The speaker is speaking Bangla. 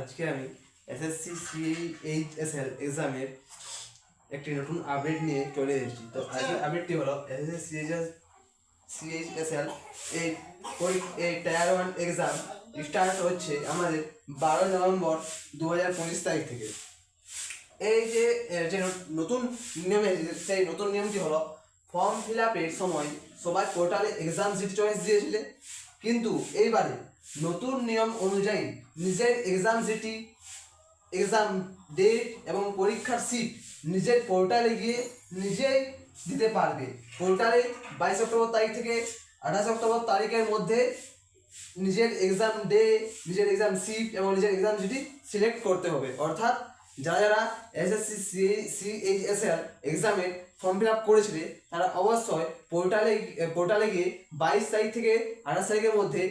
আজকে আমি এসএসসি সিএইচএসএল এক্সামের একটি নতুন আপডেট নিয়ে চলে এসেছি। তো আজকের আপডেটটি হলো এসএসসি সিএইচএসএল এই টায়ার 1 এক্সাম স্টার্ট হচ্ছে আমাদের 12 নভেম্বর 2025 তারিখ থেকে। এই যে নতুন নিয়ম, সেই নতুন নিয়মটি হলো ফর্ম ফিল আপের সময় সবাই পোর্টালে এক্সাম সিট চয়েস দিয়েছিলেন, কিন্তু এইবারে নতুন নিয়ম অনুযায়ী নিজের এক্সাম সিটি, এক্সাম ডেট এবং পরীক্ষার সিট নিজের পোর্টালে গিয়ে নিজেই দিতে পারবে। পোর্টালে 22 অক্টোবর তারিখ থেকে 28 অক্টোবর তারিখের মধ্যে নিজের এক্সাম ডে, নিজের এক্সাম সিট এবং নিজের এক্সাম সিটি সিলেক্ট করতে হবে। অর্থাৎ যারা যারা এসএসসি সিএইচএসএল এক্সামে ফর্ম ফিল আপ করেছিলে তারা অবশ্যই পোর্টালে গিয়ে 22 তারিখ থেকে 28 তারিখের মধ্যে